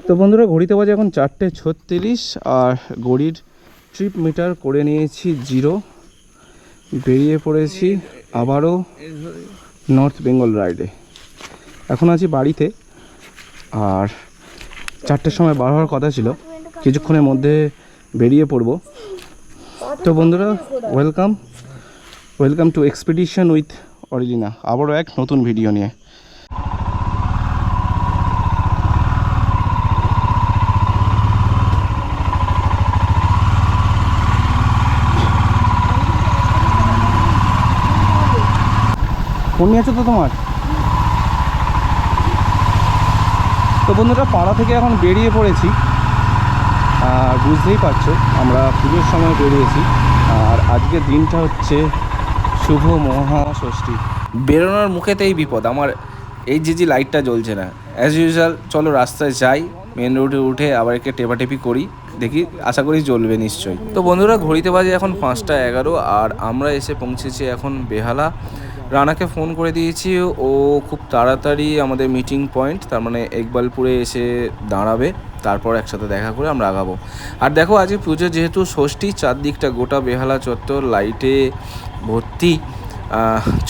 তো বন্ধুরা ঘড়িতে বাজে এখন 4:36 আর ঘড়ির ট্রিপ মিটার করে নিয়েছি 0। বেরিয়ে পড়েছি আবারও নর্থ বেঙ্গল রাইডে। এখন আছি বাড়িতে আর 4টের সময় বার হওয়ার কথা ছিল, কিছুক্ষণের মধ্যে বেরিয়ে পড়ব। তো বন্ধুরা ওয়েলকাম টু এক্সপিডিশন উইথ অরিজিনা, আবারও এক নতুন ভিডিও নিয়ে। ফোন নিয়ে আছো তো তোমার? তো বন্ধুরা পাড়া থেকে এখন বেরিয়ে পড়েছি আর বুঝতেই পারছো আমরা পুজোর সময় বেরিয়েছি আর আজকের দিনটা হচ্ছে শুভ মহাষষ্ঠী। বেরোনোর মুখেতেই বিপদ, আমার এই যে লাইটটা জ্বলছে না। অ্যাজ ইউজুয়াল চলো রাস্তায় যাই, মেন রোডে উঠে আবার একটা টেপাটেপি করি, দেখি আশা করি জ্বলবে নিশ্চয়ই। তো বন্ধুরা ঘড়িতে বাজে এখন 5:11 আর আমরা এসে পৌঁছেছি এখন বেহালা। রানাকে ফোন করে দিয়েছি, ও খুব তাড়াতাড়ি আমাদের মিটিং পয়েন্ট তার মানে ইকবালপুরে এসে দাঁড়াবে, তারপর একসাথে দেখা করে আমরা আগাবো। আর দেখো আজকে পুজো যেহেতু ষষ্ঠী, চারদিকটা গোটা বেহালা চত্বর লাইটে ভর্তি।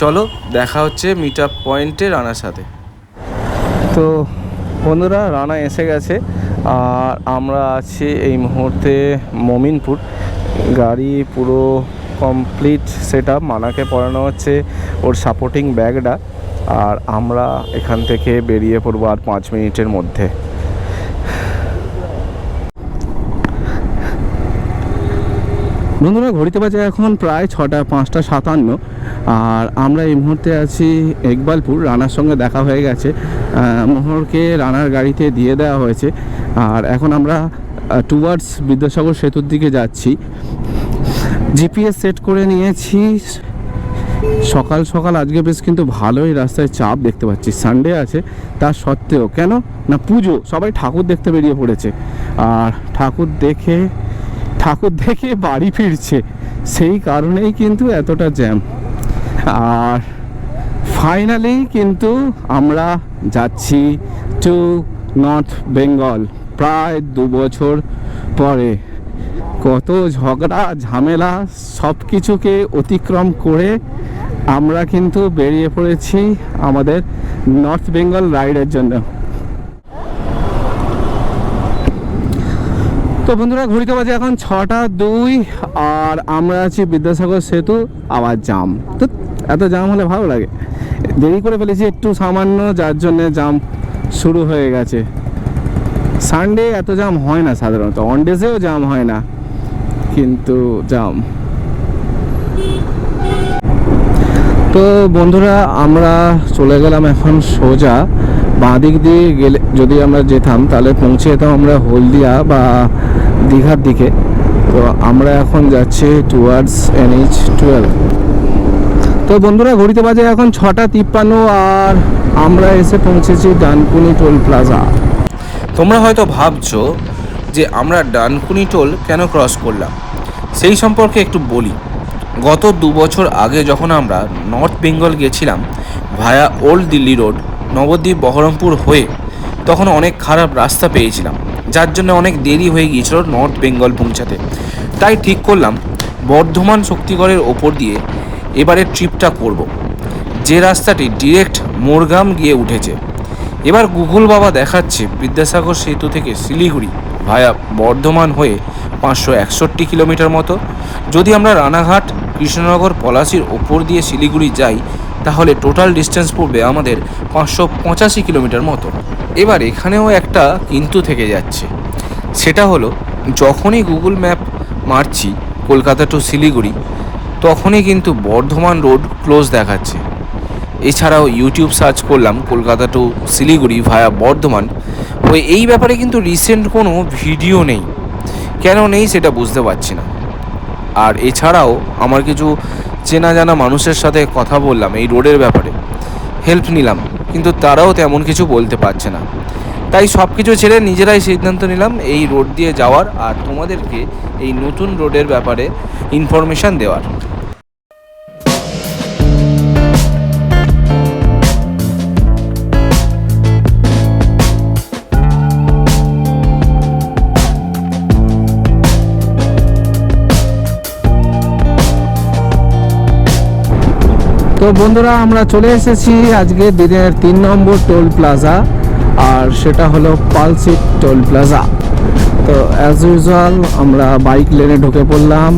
চলো দেখা হচ্ছে মিট আপ পয়েন্টে রানার সাথে। তো বন্ধুরা রানা এসে গেছে আর আমরা আছি এই মুহূর্তে মমিনপুর। গাড়ি পুরো কমপ্লিট সেট আপ, মানাকে পরানো হচ্ছে ওর সাপোর্টিং ব্যাগটা আর আমরা এখান থেকে বেরিয়ে পড়বো আর 5 মিনিটের মধ্যে। বন্ধুরা ঘড়িতে বাজে এখন প্রায় 5:57 আর আমরা এই মুহূর্তে আছি ইকবালপুর। রানার সঙ্গে দেখা হয়ে গেছে, মোহরকে রানার গাড়িতে দিয়ে দেওয়া হয়েছে আর এখন আমরা টুয়ার্ডস বিদ্যাসাগর সেতুর দিকে যাচ্ছি। জিপিএস সেট করে নিয়েছি। সকাল সকাল আজকে বেশ কিন্তু ভালোই রাস্তায় চাপ দেখতে পাচ্ছি, সানডে আছে তার সত্ত্বেও। কেন না পুজো, সবাই ঠাকুর দেখতে বেরিয়ে পড়েছে আর ঠাকুর দেখে বাড়ি ফিরছে, সেই কারণেই কিন্তু এতটা জ্যাম। আর ফাইনালি কিন্তু আমরা যাচ্ছি টু নর্থ বেঙ্গল প্রায় 2 বছর পরে। কত ঝগড়া ঝামেলা সব কিছুকে অতিক্রম করে আমরা কিন্তু বেরিয়ে পড়েছি আমাদের নর্থ বেঙ্গল রাইডের জন্য। তো বন্ধুরা ঘড়িতে বাজে এখন 6:02 আর আমরা আছি বিদ্যাসাগর সেতু। আবার জাম, তো এত জাম হলে ভালো লাগে। দেরি করে ফেলেছি একটু সামান্য, যার জন্য জাম শুরু হয়ে গেছে। সানডে এত জাম হয় না সাধারণত, অন ডেজেও জাম হয় না, কিন্তু জাম। তো বন্ধুরা আমরা চলে গেলাম এখন সোজা বাঁ দিক দিয়ে গেলে, যদি আমরা যেতাম তাহলে পৌঁছে যেতাম আমরা হলদিয়া বা দীঘার দিকে। তো আমরা এখন যাচ্ছি টুয়ার্ডস NH12। তো বন্ধুরা ঘড়িতে বাজে এখন 6:53 আর আমরা এসে পৌঁছেছি ডানকুনি টোল প্লাজা। তোমরা হয়তো ভাবছো যে আমরা ডানকুনি টোল কেন ক্রস করলাম, সেই সম্পর্কে একটু বলি। গত 2 বছর আগে যখন আমরা নর্থ বেঙ্গল গেছিলাম ভায়া ওল্ড দিল্লি রোড নবদ্বীপ বহরমপুর হয়ে, তখন অনেক খারাপ রাস্তা পেয়েছিলাম, যার জন্য অনেক দেরি হয়ে গিয়েছিল নর্থ বেঙ্গল পৌঁছাতে। তাই ঠিক করলাম বর্ধমান শক্তিগড়ের ওপর দিয়ে এবারের ট্রিপটা করব, যে রাস্তাটি ডিরেক্ট মোরগ্রাম গিয়ে উঠেছে। এবার গুগল বাবা দেখাচ্ছে বিদ্যাসাগর সেতু থেকে শিলিগুড়ি ভায়া বর্ধমান হয়ে 561 কিলোমিটার মতো। যদি আমরা রানাঘাট কৃষ্ণনগর পলাশির ওপর দিয়ে শিলিগুড়ি যাই তাহলে টোটাল ডিস্টেন্স পড়বে আমাদের 585 কিলোমিটার মতো। এবার এখানেও একটা কিন্তু থেকে যাচ্ছে, সেটা হলো যখনই গুগল ম্যাপ মারছি কলকাতা টু শিলিগুড়ি তখনই কিন্তু বর্ধমান রোড ক্লোজ দেখাচ্ছে। এছাড়াও ইউটিউব সার্চ করলাম কলকাতা টু শিলিগুড়ি ভায়া বর্ধমান, ওই এই ব্যাপারে কিন্তু রিসেন্ট কোনো ভিডিও নেই। কেন নেই সেটা বুঝতে পারছি না। আর এছাড়াও আমার কিছু চেনা জানা মানুষের সাথে কথা বললাম এই রোডের ব্যাপারে, হেল্প নিলাম, কিন্তু তারাও তেমন কিছু বলতে পারছে না। তাই সব কিছু ছেড়ে নিজেরাই সিদ্ধান্ত নিলাম এই রোড দিয়ে যাওয়ার আর তোমাদেরকে এই নতুন রোডের ব্যাপারে ইনফরমেশান দেওয়ার। তো বন্ধুরা আমরা চলে এসেছি আজকে দিনের 3 নম্বর টোল প্লাজা, আর সেটা হলো পালসিট টোল প্লাজা। তো অ্যাজ ইউজুয়াল আমরা বাইক লেনে ঢুকে পড়লাম।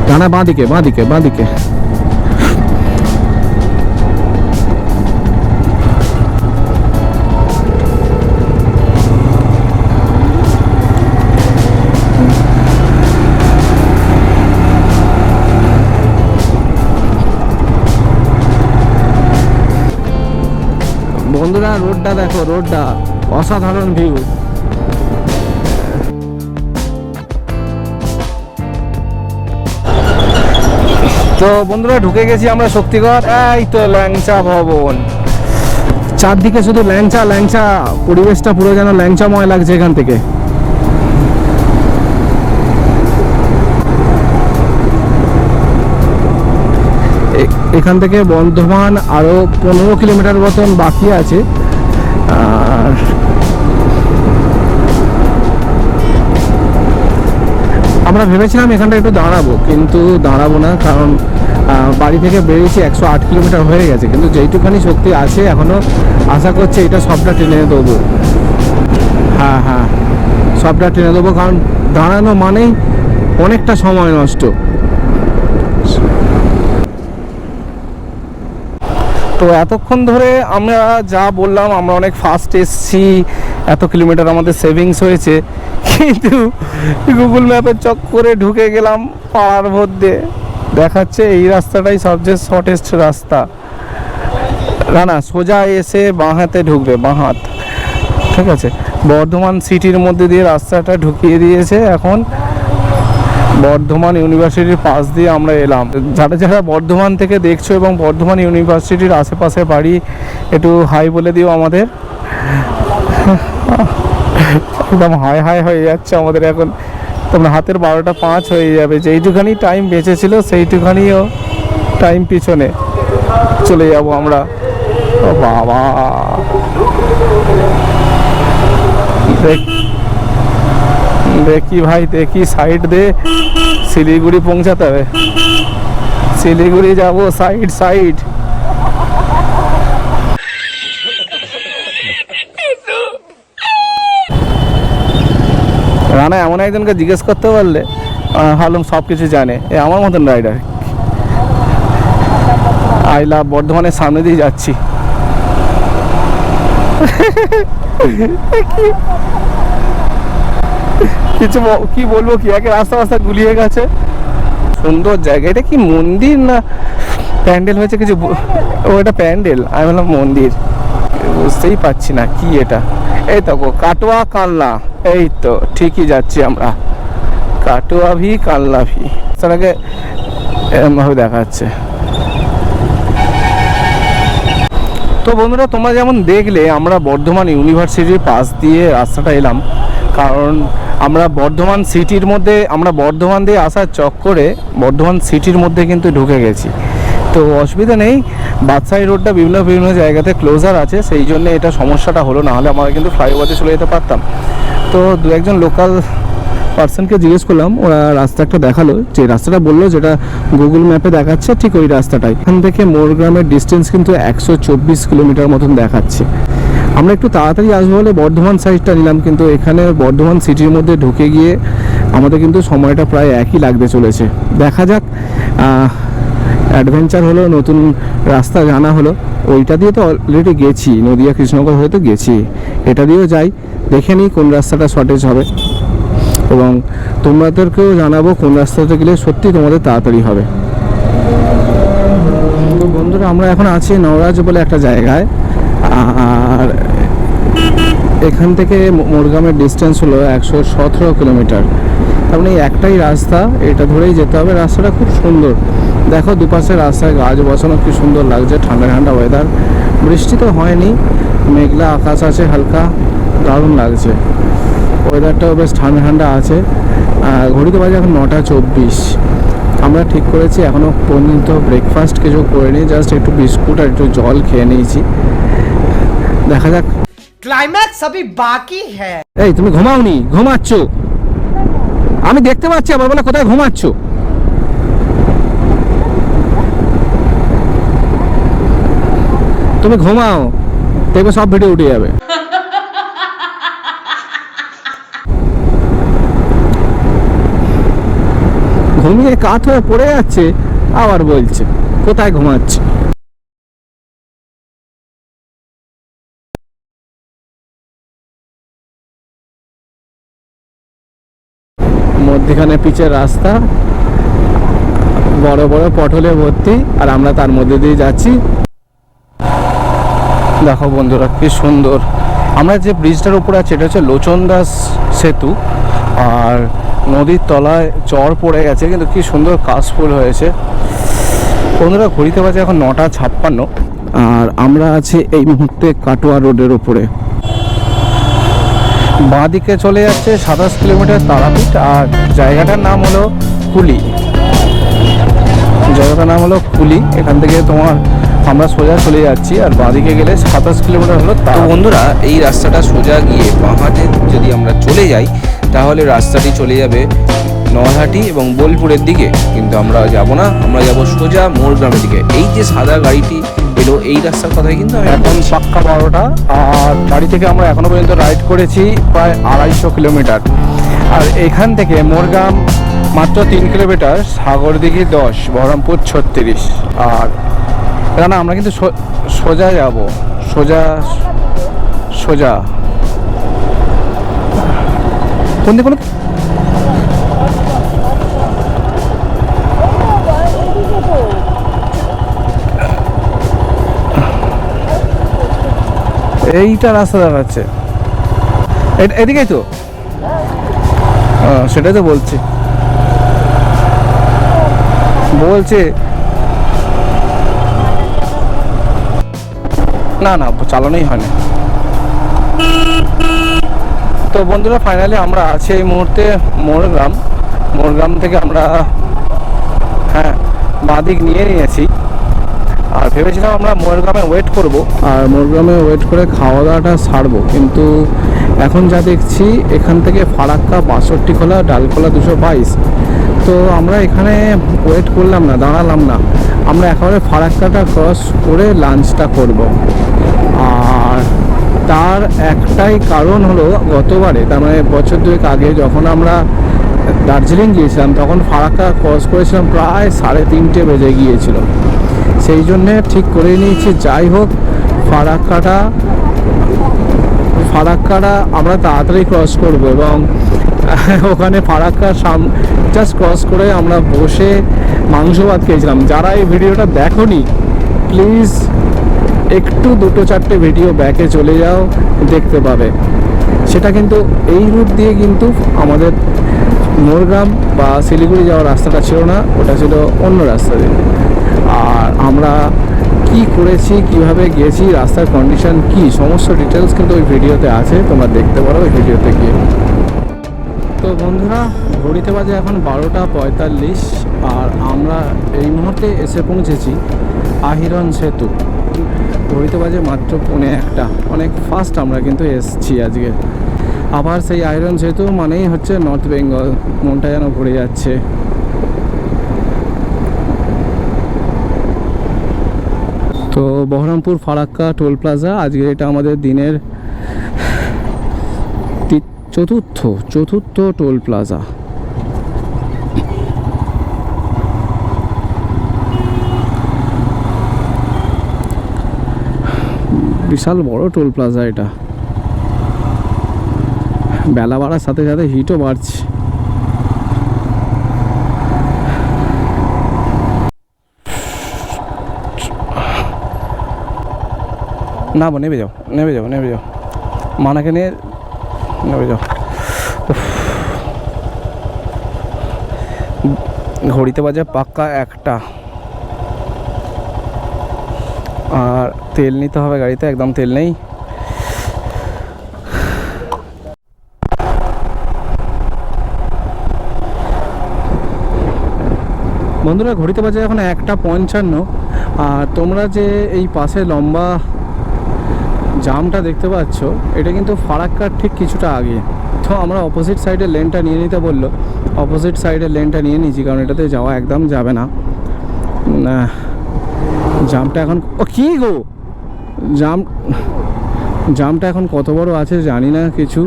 ডানা বাঁদিকে বাঁদিকে বাঁদিকে। বন্ধুরা রোডটা দেখো, রোডটা অসাধারণ ভিউ। তো বন্ধুরা ঢুকে গেছি আমরা শক্তিগড়। এই তো ল্যাংচা ভবন, চারদিকে শুধু ল্যাংচা ল্যাংচা, পরিবেশটা পুরো যেন ল্যাংচাময় লাগছে এখান থেকে। এখান থেকে বর্ধমান আরো 15 কিলোমিটার মতন বাকি আছে। আর আমরা ভেবেছিলাম এখানটা একটু দাঁড়াবো, কিন্তু দাঁড়াবো না, কারণ বাড়ি থেকে বেরিয়েছি 108 কিলোমিটার হয়ে গেছে, কিন্তু যেইটুখানি শক্তি আছে এখনো আশা করছি এটা সবটা টেনে দেবো। হ্যাঁ হ্যাঁ, সবটা টেনে দেবো, কারণ দাঁড়ানো মানেই অনেকটা সময় নষ্ট। তো এতক্ষণ ধরে আমরা যা বললাম, আমরা অনেক ফাস্ট এসছি, এত কিলোমিটার আমাদের সেভিংস হয়েছে, কিন্তু গুগল ম্যাপের চক্করে ঢুকে গেলাম পাড়ার মধ্যে। দেখাচ্ছে এই রাস্তাটাই সবচেয়ে শর্টেস্ট রাস্তা। না সোজা এসে বাঁ হাতে ঢুকবে, বাঁ হাত, ঠিক আছে। বর্ধমান সিটির মধ্যে দিয়ে রাস্তাটা ঢুকিয়ে দিয়েছে। এখন বর্ধমান ইউনিভার্সিটির পাশ দিয়ে আমরা এলাম। যারা যারা বর্ধমান থেকে দেখছো এবং বর্ধমান ইউনিভার্সিটির আশেপাশে বাড়ি, একটু হাই বলে দিও আমাদের। একদম হাই হাই হয়ে যাচ্ছে আমাদের এখন। তোমরা হাতের 12টা 5 হয়ে যাবে, যেইটুখানি টাইম বেঁচেছিল সেইটুখানিও টাইম পিছনে চলে যাব আমরা। ও বাবা, দেখি ভাই দেখি, সাইড দে, শিলিগুড়ি পৌঁছাতে হবে। শিলিগুড়ি যাব, সাইড সাইড। রানা এমন একজনকে জিজ্ঞেস করতে পারলে ভাবলাম সব কিছু জানে, এ আমার মতন রাইডার। আই লাভ বর্ধমানের সামনে দিয়ে যাচ্ছি। কিছু কি বলবো, কি একে রাস্তা রাস্তা গুলিয়ে গেছে। সুন্দর জায়গা। এটা কি মন্দির না প্যান্ডেল হয়েছে কিছু? ও এটা প্যান্ডেল, আমি বললাম মন্দির, বুঝতেই পারছি না কি এটা। এই তো কাটোয়া কানলা, এই তো ঠিকই যাচ্ছি আমরা। কাটোয়া ভি কানলা ভি, সেটাকে এরমভাবে দেখাচ্ছে। তো বন্ধুরা তোমরা যেমন দেখলে, আমরা বর্ধমান ইউনিভার্সিটির পাশ দিয়ে রাস্তাটা এলাম, কারণ আমরা বর্ধমান সিটির মধ্যে, আমরা বর্ধমান দিয়ে আসার চক্করে বর্ধমান সিটির মধ্যে কিন্তু ঢুকে গেছি। তো অসুবিধা নেই, বাদশাহী রোডটা বিভিন্ন বিভিন্ন জায়গাতে ক্লোজার আছে, সেই জন্য এটা সমস্যাটা হলো। না হলে আমরা কিন্তু ফ্লাইওভারে চলে যেতে পারতাম। তো দু একজন লোকাল পার্সনকে জিজ্ঞেস করলাম, ওরা রাস্তা একটা দেখালো, যে রাস্তাটা বললো যেটা গুগল ম্যাপে দেখাচ্ছে ঠিক ওই রাস্তাটাই। এখান থেকে মোরগ্রামের ডিস্টেন্স কিন্তু 124 কিলোমিটার মতন দেখাচ্ছে। আমরা একটু তাড়াতাড়ি আসবো বলে বর্ধমান সাইডটা নিলাম, কিন্তু এখানে বর্ধমান সিটির মধ্যে ঢুকে গিয়ে আমাদের কিন্তু সময়টা প্রায় একই লাগতে চলেছে। দেখা যাক, অ্যাডভেঞ্চার হলো, নতুন রাস্তা জানা হলো। ওইটা দিয়ে তো অলরেডি গেছি, নদিয়া কৃষ্ণনগর হয়তো গেছি, এটা দিয়েও যাই, দেখে নিই কোন রাস্তাটা শর্টেজ হবে, এবং তোমাদেরকেও জানাবো কোন রাস্তাতে গেলে সত্যি তোমাদের তাড়াতাড়ি হবে। তো বন্ধুরা আমরা এখন আছি নওরাজ বলে একটা জায়গায়, আর এখান থেকে মোরগ্রামের ডিস্টেন্স হলো 117 কিলোমিটার। তার মানে একটাই রাস্তা, এটা ধরেই যেতে হবে। রাস্তাটা খুব সুন্দর, দেখো দুপাশে রাস্তায় গাছ বসানো, কি সুন্দর লাগছে। ঠান্ডা ঠান্ডা ওয়েদার, বৃষ্টি তো হয়নি, মেঘলা আকাশ আছে হালকা, দারুণ লাগছে। ওয়েদারটাও বেশ ঠান্ডা ঠান্ডা আছে। ঘড়িতে বাজে এখন 9:24। আমরা ঠিক করেছি এখনও পর্যন্ত ব্রেকফাস্ট কিছু করিনি, জাস্ট একটু বিস্কুট আর একটু জল খেয়ে নিয়েছি। দেখা যাক, क्लाइमैक्स अभी बाकी है। এই তুমি ঘুমাওনি, ঘুমাচ্ছ? আমি দেখতে পাচ্ছি, আবার বলে কোথায় ঘুমাচ্ছ? তুমি ঘুমাও, দেখবে সব ভিডিও উঠে যাবে। ঘুমিয়ে কাত হয়ে পড়ে যাচ্ছে, আবার বলছে কোথায় ঘুমাচ্ছে। মধ্যখানে পিচের রাস্তা, বড় বড় পটলে ভর্তি, আর আমরা তার মধ্যে দিয়ে যাচ্ছি। দেখো বন্ধুরা কি সুন্দর। আমরা যে ব্রিজটার উপরে আছি এটা হচ্ছে লোচনদাস সেতু, আর নদীর তলায় চর পড়ে গেছে, কিন্তু কি সুন্দর কাশফুল হয়েছে। বন্ধুরা ঘুরিতে বাজে এখন 9:56, আর আমরা আছি এই মুহূর্তে কাটোয়া রোডের উপরে। বাঁ দিকে চলে যাচ্ছে 27 কিলোমিটার তারাপীঠ, আর জায়গাটার নাম হলো কুলি। জায়গাটার নাম হলো কুলি। এখান থেকে তোমার আমরা সোজা চলে যাচ্ছি, আর বাঁদিকে গেলে 27 কিলোমিটার হলো। তো বন্ধুরা এই রাস্তাটা সোজা গিয়ে বাঁ হাতে যদি আমরা চলে যাই তাহলে রাস্তাটি চলে যাবে নলহাটি এবং বোলপুরের দিকে, কিন্তু আমরা যাব না, আমরা যাব সোজা মোরগ্রামের দিকে। এই যে সাদা গাড়িটি এলো এই রাস্তার কথাই কিন্তু আমি এখন পাক্কা 12টা, আর বাড়ি থেকে আমরা এখনো পর্যন্ত রাইড করেছি প্রায় 250 কিলোমিটার। আর এখান থেকে মোরগ্রাম মাত্র 3 কিলোমিটার, সাগরদিঘি 10, বহরমপুর 36। আর না, আমরা কিন্তু সোজা যাব, সোজা সোজা কোন দিকে? এইটা রাস্তা দেখাচ্ছে, এদিকেই তো। সেটাই তো বলছি না না, চালানোই হয়নি। তো বন্ধুরা ফাইনালি আমরা আছি এই মুহূর্তে মোরগ্রাম থেকে আমরা বাঁদিক নিয়ে নিয়েছি। আর ভেবেছিলাম আমরা মোরগ্রামে ওয়েট করব, আর মোরগ্রামে ওয়েট করে খাওয়া দাওয়াটা সারবো, কিন্তু এখন যা দেখছি এখান থেকে ফারাক্কা 62 খোলা, ডালখোলা 222। তো আমরা এখানে ওয়েট করলাম না, দাঁড়ালাম না, আমরা একেবারে ফারাক্কাটা ক্রস করে লাঞ্চটা করব। আর তার একটাই কারণ হলো, গতবারে তার মানে বছর 2 আগে যখন আমরা দার্জিলিং গিয়েছিলাম তখন ফারাক্কা ক্রস করেছিলাম প্রায় 3:30 বেজে গিয়েছিল। সেই জন্যে ঠিক করে নিয়েছি, যাই হোক ফারাক্কাটা আমরা তাড়াতাড়ি ক্রস করব, এবং ওখানে ফারাক্কা জাস্ট ক্রস করে আমরা বসে মাংস ভাত খেয়েছিলাম। যারা এই ভিডিওটা দেখোনি প্লিজ একটু 2-4টে ভিডিও ব্যাকে চলে যাও, দেখতে পাবে। সেটা কিন্তু এই রুট দিয়ে কিন্তু আমাদের মোরগ্রাম বা শিলিগুড়ি যাওয়ার রাস্তাটা ছিল না, ওটা ছিল অন্য রাস্তা দিয়ে। আর আমরা কি করেছি, কিভাবে গিয়েছি, রাস্তার কন্ডিশন কি, সমস্ত ডিটেলস কিন্তু ওই ভিডিওতে আছে, তোমরা দেখতে পারো ওই ভিডিওতে গিয়ে। তো বন্ধুরা ঘড়িতে বাজে এখন 12:45, আর আমরা এই মুহূর্তে এসে পৌঁছেছি আহিরন সেতু। ঘড়িতে বাজে মাত্র 1:45, অনেক ফাস্ট আমরা কিন্তু এসছি আজকে। আবার সেই আহিরন সেতু মানেই হচ্ছে নর্থ বেঙ্গল, মনটা যেন ঘুরে যাচ্ছে। তো বহরমপুর ফারাক্কা টোল প্লাজা, আজকে এটা আমাদের দিনের চতুর্থ টোল প্লাজা। বিশাল বড় টোল প্লাজা এটা। বেলা বাড়ার সাথে সাথে হিটও বাড়ছে। না নেমে যাও মানাকে নিয়ে নেমে যাও। ঘড়িতে বাজে পাক্কা 1টা, আর তেল নিতে হবে গাড়িতে, একদম তেল নেই। বন্ধুরা ঘড়িতে বাজে এখন 1:55, আর তোমরা যে এই পাশে লম্বা জামটা দেখতে পাচ্ছ এটা কিন্তু ফারাক্কার ঠিক কিছুটা আগে। তো আমরা অপোজিট সাইডের লেনটা নিয়ে নিতে বললো, অপোজিট সাইডের লেনটা নিয়ে নিয়েছি, কারণ এটাতে যাওয়া একদম যাবে না। জামটা এখন কী গো, জামটা এখন কত বড় আছে জানি না কিছু,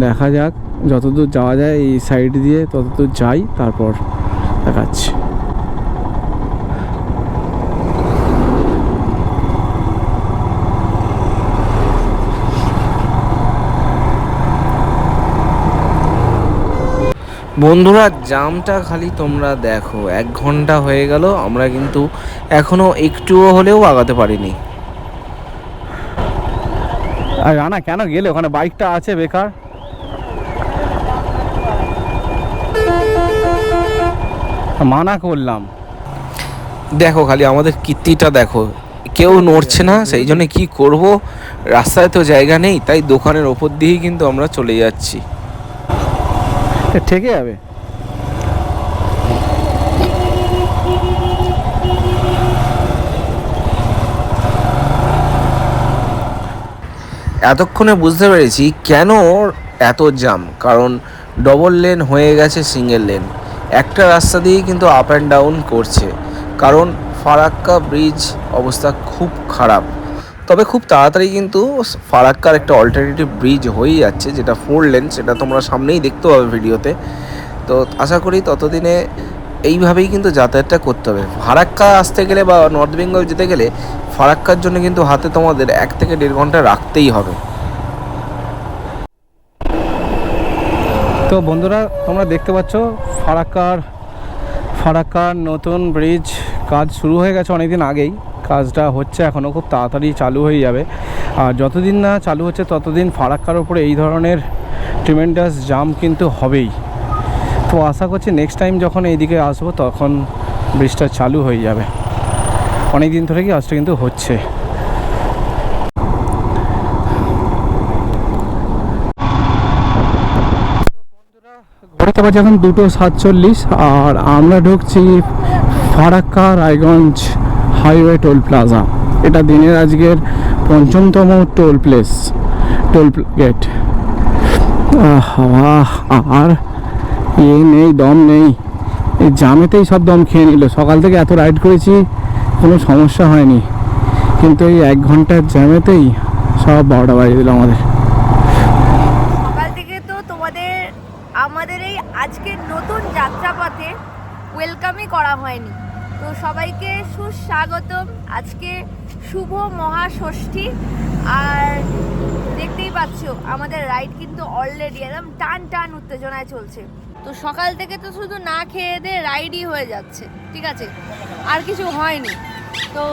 দেখা যাক যতদূর যাওয়া যায় এই সাইড দিয়ে ততদূর যাই, তারপর দেখাচ্ছি। বন্ধুরা জামটা খালি তোমরা দেখো, 1 ঘন্টা হয়ে গেল, আমরা কিন্তু এখনো একটুও হলেও আগাতে পারিনি। আর রানা কেন গেলে ওখানে, বাইকটা আছে বেকার। মানা করলাম। দেখো খালি আমাদের কীর্তিটা দেখো, কেউ নড়ছে না, সেই জন্য কি করব, রাস্তায় তো জায়গা নেই, তাই দোকানের ওপর দিয়েই কিন্তু আমরা চলে যাচ্ছি। ঠেকে যাবে। এতক্ষণে বুঝতে পেরেছি কেন এত জাম, কারণ ডবল লেন হয়ে গেছে সিঙ্গেল লেন, একটা রাস্তা দিয়েই কিন্তু আপ অ্যান্ড ডাউন করছে, কারণ ফারাক্কা ব্রিজ অবস্থা খুব খারাপ। তবে খুব তাড়াতাড়ি কিন্তু ফারাক্কার একটা অল্টারনেটিভ ব্রিজ হয়েই যাচ্ছে, যেটা 4 লেন, সেটা তোমরা সামনেই দেখতে পাবে ভিডিওতে। তো আশা করি ততদিনে এইভাবেই কিন্তু যাতায়াতটা করতে হবে। ফারাক্কা আসতে গেলে বা নর্থ বেঙ্গল যেতে গেলে ফারাক্কার জন্য কিন্তু হাতে তোমাদের 1 থেকে 1.5 ঘন্টা রাখতেই হবে। তো বন্ধুরা তোমরা দেখতে পাচ্ছ ফারাক্কার নতুন ব্রিজ কাজ শুরু হয়ে গেছে অনেকদিন আগেই, কাজটা হচ্ছে এখনও, খুব তাড়াতাড়ি চালু হয়ে যাবে। আর যতদিন না চালু হচ্ছে ততদিন ফারাক্কার উপরে এই ধরনের ট্রিমেন্ডাস জাম কিন্তু হবেই। তো আশা করছি নেক্সট টাইম যখন এইদিকে আসবো তখন ব্রিজটা চালু হয়ে যাবে। অনেক দিন ধরে কি কাজটা কিন্তু হচ্ছে। ঘড়িতে বাজে এখন 2:47 আর আমরা ঢুকছি Farakka Raiganj highway toll plaza. এটা দিনের আজকের ৫মতম টোল গেট। আর নেই, দম নেই, এই জামেতেই সব দম খেয়ে নিল। সকাল থেকে এত রাইড করেছি, কোনো সমস্যা হয়নি, কিন্তু এই 1 ঘন্টার জ্যামেতেই সব 12টা বাজিয়ে দিল আমাদের। সকাল থেকে তো আমাদের এই আজকের নতুন যাত্রাপথে ওয়েলকামই করা হয়নি। তো সবাইকে সুস্বাগতম। আজকে শুভ মহাষষ্ঠী, আর দেখতেই পাচ্ছ আমাদের রাইড কিন্তু অলরেডি একদম টান উত্তেজনায় চলছে। তো সকাল থেকে তো শুধু না খেয়ে দিয়ে রাইডই হয়ে যাচ্ছে, ঠিক আছে, আর কিছু হয়নি। তো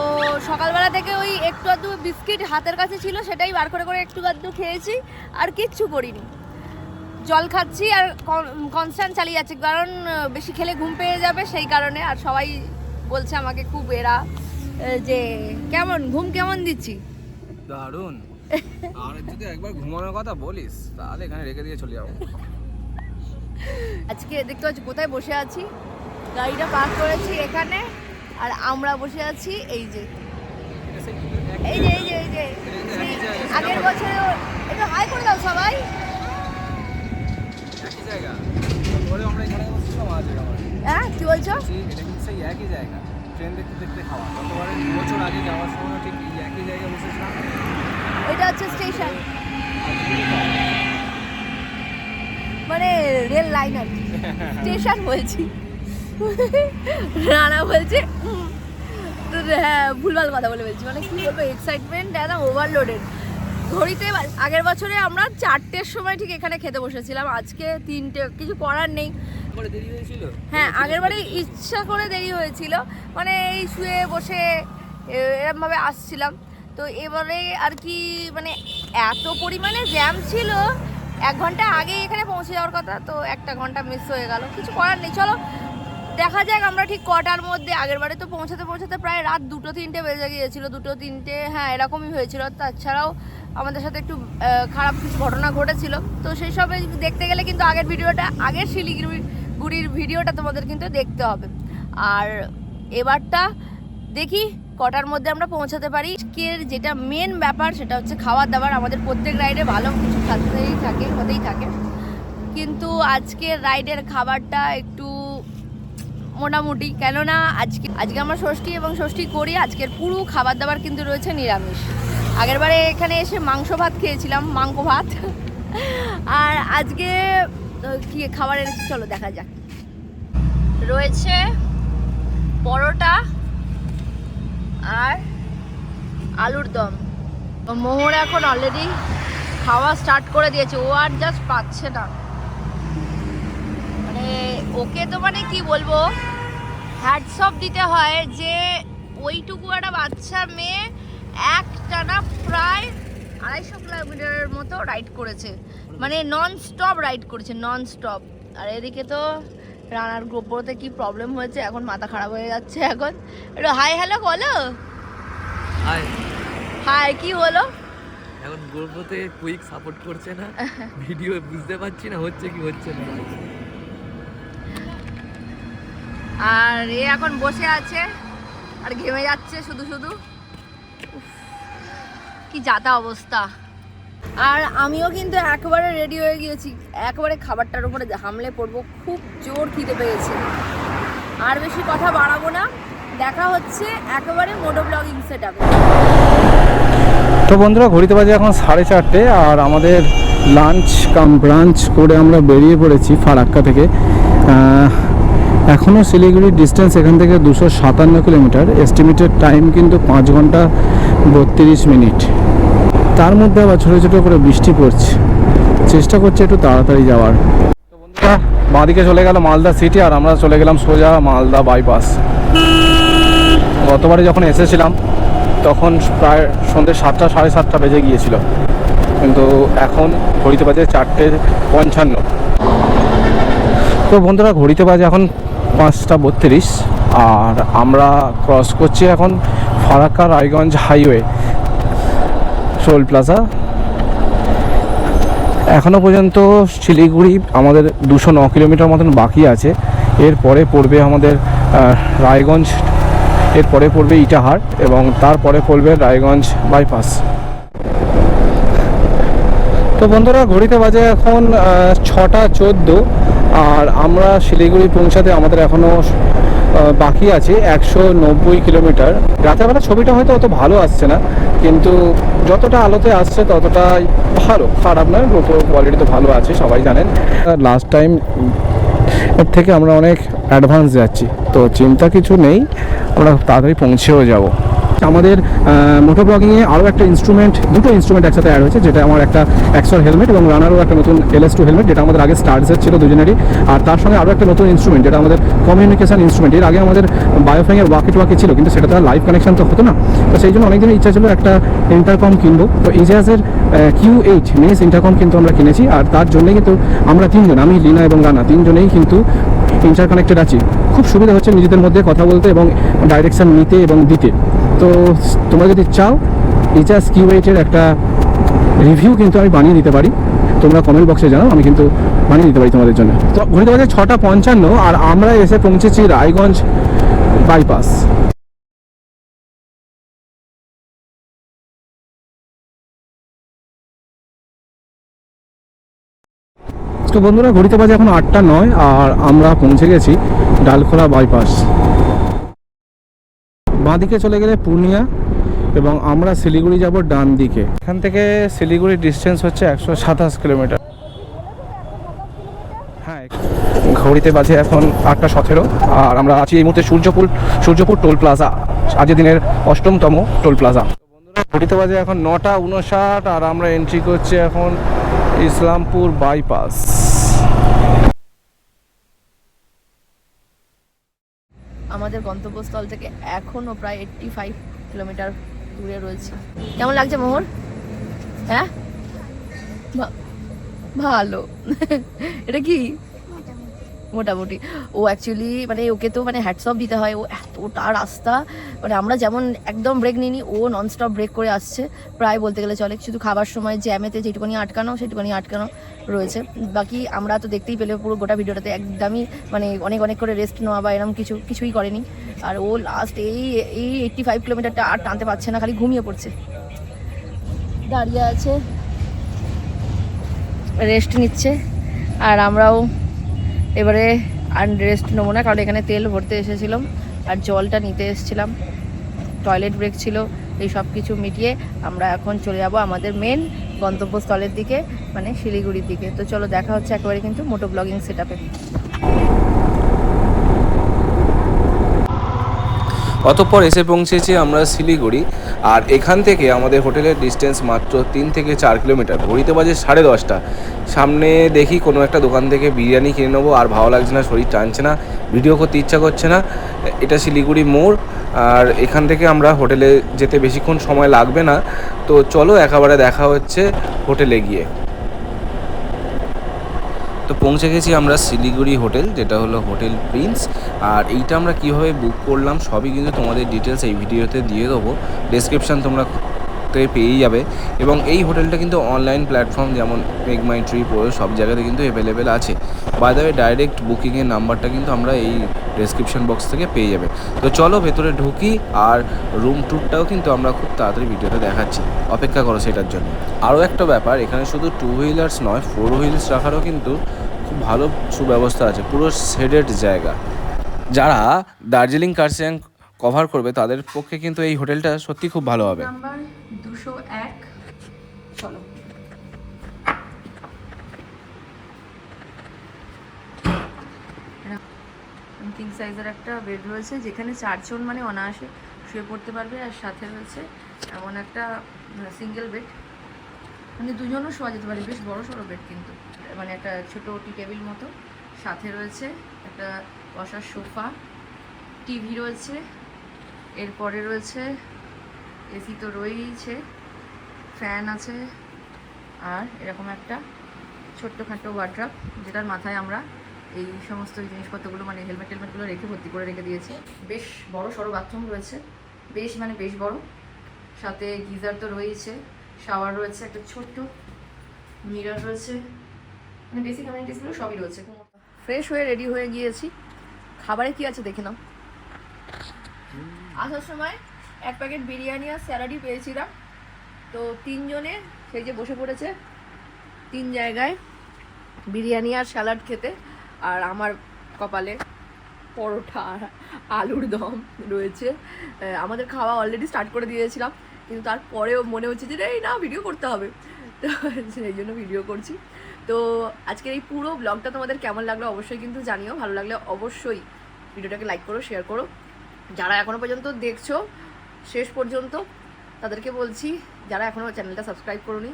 সকালবেলা থেকে ওই একটু আধটু বিস্কিট হাতের কাছে ছিল, সেটাই বার করে একটু আধটু খেয়েছি, আর কিচ্ছু করিনি। জল খাচ্ছি আর কনস্ট্যান্ট চালিয়ে যাচ্ছে, কারণ বেশি খেলে ঘুম পেয়ে যাবে সেই কারণে। আর সবাই বলছে আমাকে খুব যে ঘুম কেমন দিচ্ছি। দারুণ। আর যদি একবার ঘুমানোর কথা বলিস তাহলে এখানে রেখে দিয়ে চলে যাবো। আজকে দেখতে পাচ্ছি কোথায় বসে আছি, গাড়িটা পার্ক করেছি এখানে, আর আমরা বসে আছি এই যে আগের বছরে। একটু হাই করে দাও সবাই। হ্যাঁ কি বলছো? সেই একই জায়গা, ট্রেন দেখতে খাওয়া। গতবারে 2 বছর আগে যাওয়ার সময় ঠিক এই একই জায়গায় বসেছিলাম। এটা হচ্ছে স্টেশন, মানে রেল লাইন আর কি। স্টেশন বলছি, রানা বলছে হ্যাঁ ভুলভাল কথা বলে বলছি, মানে কি বলবো, এক্সাইটমেন্ট একদম ওভারলোডেড। ঘড়িতে আগের বছরে আমরা 4টের সময় ঠিক এখানে খেতে বসেছিলাম, আজকে 3টে, কিছু করার নেই। হ্যাঁ আগের বারে ইচ্ছা করে দেরি হয়েছিল, মানে এই শুয়ে বসে এরমভাবে আসছিলাম। তো এবারে আর কি, মানে এত পরিমাণে জ্যাম ছিল, 1 ঘন্টা আগে এখানে পৌঁছে যাওয়ার কথা, তো 1টা ঘন্টা মিস হয়ে গেল, কিছু করার নেই। চলো দেখা যাক আমরা ঠিক কটার মধ্যে। আগের বারে তো পৌঁছাতে প্রায় রাত 2-3টে বেজে গিয়েছিল, 2-3টে, হ্যাঁ এরকমই হয়েছিল। তাছাড়াও আমাদের সাথে একটু খারাপ কিছু ঘটনা ঘটেছিল, তো সেই সবে দেখতে গেলে কিন্তু আগের শিলিগুড়ির ভিডিওটা তোমাদের কিন্তু দেখতে হবে। আর এবারটা দেখি কটার মধ্যে আমরা পৌঁছাতে পারি। আজকের যেটা মেন ব্যাপার সেটা হচ্ছে খাবার দাবার। আমাদের প্রত্যেক রাইডে ভালো কিছু হতেই থাকে। কিন্তু আজকের রাইডের খাবারটা একটু মোটামুটি, কেননা আজকে আমার ষষ্ঠী এবং ষষ্ঠী করি, আজকের পুরো খাবার দাবার কিন্তু রয়েছে নিরামিষ। আগেরবারে এখানে এসে মাংস ভাত খেয়েছিলাম, মাংস ভাত। আর আজকে কি খাবার এনেছি চলো দেখা যাক। রয়েছে পরোটা আর আলুর দম। মোহর এখন অলরেডি খাওয়া স্টার্ট করে দিয়েছে, ও আর জাস্ট পাচ্ছে না। মানে ওকে তো মানে কি বলবো, হ্যাটস অফ দিতে হয় যে ওইটুকু একটা বাচ্চা মেয়ে একটানা প্রায় 250 কিলোমিটারের মতো রাইড করেছে, মানে নন স্টপ রাইড করেছে, নন স্টপ। আর এদিকে তো রানার গোপরতে কি প্রবলেম হয়েছে, এখন মাথা খারাপ হয়ে যাচ্ছে। এখন একটু হাই হ্যালো বলো। হাই হাই, কি হলো? এখন গোপরতে কুইক সাপোর্ট করছে না, ভিডিও বুঝতে পারছি না হচ্ছে কি হচ্ছে না। আর এ এখন বসে আছে আর ঘেমে যাচ্ছে শুধু শুধু। উফ, কি যাতা অবস্থা। আর আমিও কিন্তু একবারে রেডি হয়ে গিয়েছি, একবারে খাবারটার উপরে হামলে পড়বো, খুব জোর খিদে পেয়েছে। আর বেশি কথা বাড়াবো না, দেখা হচ্ছে একেবারে মোটো ব্লগিং সেটআপে। তো বন্ধুরা, ঘড়িতে বাজে এখন 4:30 আর আমাদের লাঞ্চ কাম ব্রাঞ্চ করে আমরা বেরিয়ে পড়েছি ফারাক্কা থেকে। এখনও শিলিগুড়ির ডিস্টেন্স এখান থেকে 257 কিলোমিটার, এস্টিমেটেড টাইম কিন্তু 5 ঘন্টা 32 মিনিট। তার মধ্যে আবার ছোটো ছোটো করে বৃষ্টি পড়ছে, চেষ্টা করছে একটু তাড়াতাড়ি যাওয়ার। তো বন্ধুরা, বাঁদিকে চলে গেল মালদা সিটি আর আমরা চলে গেলাম সোজা মালদা বাইপাস। গতবারে যখন এসেছিলাম তখন প্রায় সন্ধ্যে 7টা 7:30 বেজে গিয়েছিল, কিন্তু এখন ঘড়িতে বাজে 4:55। তো বন্ধুরা, ঘড়িতে বাজে এখন 5:32 আর আমরা ক্রস করছি এখন Farakka Raiganj highway toll plaza. এখনও পর্যন্ত শিলিগুড়ি আমাদের 209 কিলোমিটার মতন বাকি আছে। এরপরে পড়বে আমাদের রায়গঞ্জ, এরপরে পড়বে ইটাহার এবং তারপরে পড়বে রায়গঞ্জ বাইপাস। তো বন্ধুরা, ঘড়িতে বাজে এখন 6:14 আর আমরা শিলিগুড়ি পৌঁছাতে আমাদের এখনও বাকি আছে 190 কিলোমিটার। রাতেরবেলা ছবিটা হয়তো অত ভালো আসছে না, কিন্তু যতটা আলোতে আসছে ততটাই ভালো, খারাপ নয়, কোয়ালিটি তো ভালো আছে, সবাই জানেন। লাস্ট টাইম এর থেকে আমরা অনেক অ্যাডভান্স যাচ্ছি, তো চিন্তা কিছু নেই, আমরা তাড়াতাড়ি পৌঁছেও যাব। আমাদের মোটো ব্লগিংয়ে আরও একটা দুটো ইনস্ট্রুমেন্ট একসাথে অ্যাড হয়েছে, যেটা আমার একটা এক্সর হেলমেট এবং রানারও একটা নতুন LS2 হেলমেট, যেটা আমাদের আগে স্টার্সের ছিল দুজনেরই। আর তার সঙ্গে আরও একটা নতুন ইনস্ট্রুমেন্ট, যেটা আমাদের কমিউনিকেশন ইনস্ট্রুমেন্ট। এর আগে আমাদের বায়োফ্যাংয়ের ওয়াকি ছিল, কিন্তু সেটা তার লাইভ কানেকশন তো হতো না, তো সেই জন্য অনেকদিনের ইচ্ছা ছিল একটা ইন্টারকম কিনবো। তো ইজাজের Q8 মেস ইন্টারকম কিন্তু আমরা কিনেছি, আর তার জন্যই কিন্তু আমরা তিনজন, আমি, লিনা এবং রানা, তিনজনেই কিন্তু ইন্টারকানেক্টেড আছি। খুব সুবিধা হচ্ছে নিজেদের মধ্যে কথা বলতে এবং ডাইরেকশন নিতে এবং দিতে। তো তোমরা যদি চাও ইজাজ Q8-এর একটা রিভিউ কিন্তু আমি বানিয়ে দিতে পারি, তোমরা কমেন্ট বক্সে জানাও, আমি কিন্তু বানিয়ে দিতে পারি তোমাদের জন্য। তো ঘড়িতে বাজে 6:55 আর আমরা এসে পৌঁছেছি রায়গঞ্জ বাইপাস। তো বন্ধুরা, ঘড়িতে বাজে এখন 8:09 আর আমরা পৌঁছে গেছি ডালখোলা বাইপাস। বাঁদিকে চলে গেলে পূর্ণিয়া এবং আমরা শিলিগুড়ি যাব ডান দিকে। এখান থেকে শিলিগুড়ির ডিস্টেন্স হচ্ছে 127 কিলোমিটার। হ্যাঁ, ঘড়িতে বাজে এখন 8:17 আর আমরা আছি এই মুহূর্তে সূর্যপুর টোল প্লাজা, আজকের দিনের 8তম টোল প্লাজা। বন্ধুরা, ঘড়িতে বাজে এখন 9:59 আর আমরা এন্ট্রি করছি এখন ইসলামপুর বাইপাস। আমাদের গন্তব্যস্থল থেকে এখনো প্রায় 85 কিলোমিটার দূরে রয়েছে। কেমন লাগছে মোহর? হ্যাঁ, ভালো। এটা কি মোটামুটি। ও অ্যাকচুয়ালি মানে ওকে তো মানে হ্যাটস অফ দিতে হয়, ও এতটা রাস্তা, মানে আমরা যেমন একদম ব্রেক নিইনি, ও ননস্টপ ব্রেক করে আসছে প্রায় বলতে গেলে চলে। শুধু খাবার সময় জ্যামেতে যেটুকুনি আটকানো সেটুকুনি আটকানো রয়েছে, বাকি আমরা তো দেখতেই পেলে পুরো গোটা ভিডিওটাতে একদমই মানে অনেক করে রেস্ট নেওয়া বা এরকম কিছুই করেনি। আর ও লাস্ট এই 85 কিলোমিটারটা আর টানতে পারছে না, খালি ঘুমিয়ে পড়ছে, দাঁড়িয়ে আছে, রেস্ট নিচ্ছে। আর আমরাও এবারে আর রেস্ট নেবো না, কারণ এখানে তেল ভরতে এসেছিলাম আর জলটা নিতে এসেছিলাম, টয়লেট ব্রেক ছিল, এই সব কিছু মিটিয়ে আমরা এখন চলে যাব আমাদের মেন গন্তব্যস্থলের দিকে, মানে শিলিগুড়ির দিকে। তো চলো দেখা হচ্ছে একেবারে কিন্তু মোটো ব্লগিং সেট আপে। অতঃপর এসে পৌঁছেছি আমরা শিলিগুড়ি, আর এখান থেকে আমাদের হোটেলের ডিস্টেন্স মাত্র 3 থেকে 4 কিলোমিটার। ঘড়িতে বাজে 10:30। সামনে দেখি কোনো একটা দোকান থেকে বিরিয়ানি কিনে নেবো, আর ভালো লাগছে না, শরীর টানছে না, ভিডিও করতে ইচ্ছা করছে না। এটা শিলিগুড়ি মোড়, আর এখান থেকে আমরা হোটেলে যেতে বেশিক্ষণ সময় লাগবে না। তো চলো একেবারে দেখা হচ্ছে হোটেলে গিয়ে। তো পৌঁছে গেছি আমরা শিলিগুড়ি হোটেল, যেটা হলো হোটেল প্রিন্স। আর এইটা আমরা কীভাবে বুক করলাম সবই কিন্তু তোমাদের ডিটেলস এই ভিডিওতে দিয়ে দেবো, ডেসক্রিপশান তোমরা পেয়েই যাবে। এবং এই হোটেলটা কিন্তু অনলাইন প্ল্যাটফর্ম যেমন মেক মাই ট্রিপ ও সব জায়গাতে কিন্তু অ্যাভেলেবেল আছে। বাই দ্য ওয়ে ডাইরেক্ট বুকিংয়ের নাম্বারটা কিন্তু আমরা এই ডেসক্রিপশন বক্স থেকে পেয়ে যাবে। তো চলো ভেতরে ঢুকি, আর রুম ট্যুরটাও কিন্তু আমরা খুব তাড়াতাড়ি ভিডিওতে দেখাচ্ছি, অপেক্ষা করো সেটার জন্য। আরও একটা ব্যাপার, এখানে শুধু 2 হুইলার্স নয়, 4 হুইলস রাখারও কিন্তু খুব ভালো সুব্যবস্থা আছে, পুরো শেডেড জায়গা। যারা দার্জিলিং কার্সিয়াং কভার করবে তাদের পক্ষে কিন্তু এই হোটেলটা সত্যি খুব ভালো হবে। নাম্বার 201, চলো। কিং সাইজের একটা বেড রয়েছে, যেখানে 4 জন মানে অনায়াসে শুয়ে পড়তে পারবে। আর সাথে রয়েছে এমন একটা সিঙ্গেল বেড, মানে 2 জনও শোয়া যেতে পারে, বেশ বড় সড়ো বেড কিন্তু, মানে একটা ছোট টি টেবিল মতো। সাথে রয়েছে একটা বসার সোফা, টিভি রয়েছে, এরপরে রয়েছে এসি তো রয়েইছে, ফ্যান আছে, আর এরকম একটা ছোট্টখাটো ওয়ার্ড্রপ, যেটার মাথায় আমরা এই সমস্ত জিনিসপত্রগুলো মানে হেলমেটগুলো রেখে ভর্তি করে রেখে দিয়েছি। বেশ বড় সড়ো বাথরুম রয়েছে, বেশ বড়। সাথে গিজার তো রয়েছে, শাওয়ার রয়েছে, একটা ছোট্ট মিরর রয়েছে, মানে বেসিক অ্যামেনিটিসগুলো সবই রয়েছে। ফ্রেশ হয়ে রেডি হয়ে গিয়েছি, খাবারে কি আছে দেখে নাও। আসার সময় 1 প্যাকেট বিরিয়ানি আর স্যালাডই পেয়েছিলাম। তো 3 জনে সেই যে বসে পড়েছে 3 জায়গায় বিরিয়ানি আর স্যালাড খেতে, আর আমার কপালে পরোটা আর আলুর দম রয়েছে। আমাদের খাওয়া অলরেডি স্টার্ট করে দিয়েছিলাম, কিন্তু তারপরেও মনে হচ্ছে যে এই না ভিডিও করতে হবে, তো সেই জন্য ভিডিও করছি। তো আজকের এই পুরো ব্লগটা তোমাদের কেমন লাগলো অবশ্যই কিন্তু জানিও। ভালো লাগলে অবশ্যই ভিডিওটাকে লাইক করো, শেয়ার করো। যারা এখনও পর্যন্ত দেখছো শেষ পর্যন্ত তাদেরকে বলছি, যারা এখনও চ্যানেলটা সাবস্ক্রাইব করোনি,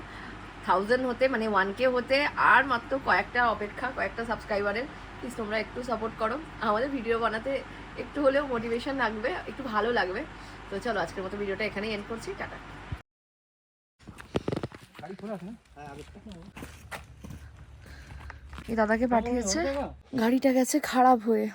1000 হতে মানে 1K হতে আর মাত্র কয়েকটা অপেক্ষা, কয়েকটা সাবস্ক্রাইবারের। প্লিজ তোমরা একটু সাপোর্ট করো, আমাদের ভিডিও বানাতে একটু হলেও মোটিভেশন লাগবে, একটু ভালো লাগবে। তো চলো আজকের মতো ভিডিওটা এখানেই এন্ড করছি, টাটা। এই দাদাকে পাঠিয়েছে, গাড়িটা গেছে খারাপ হয়ে।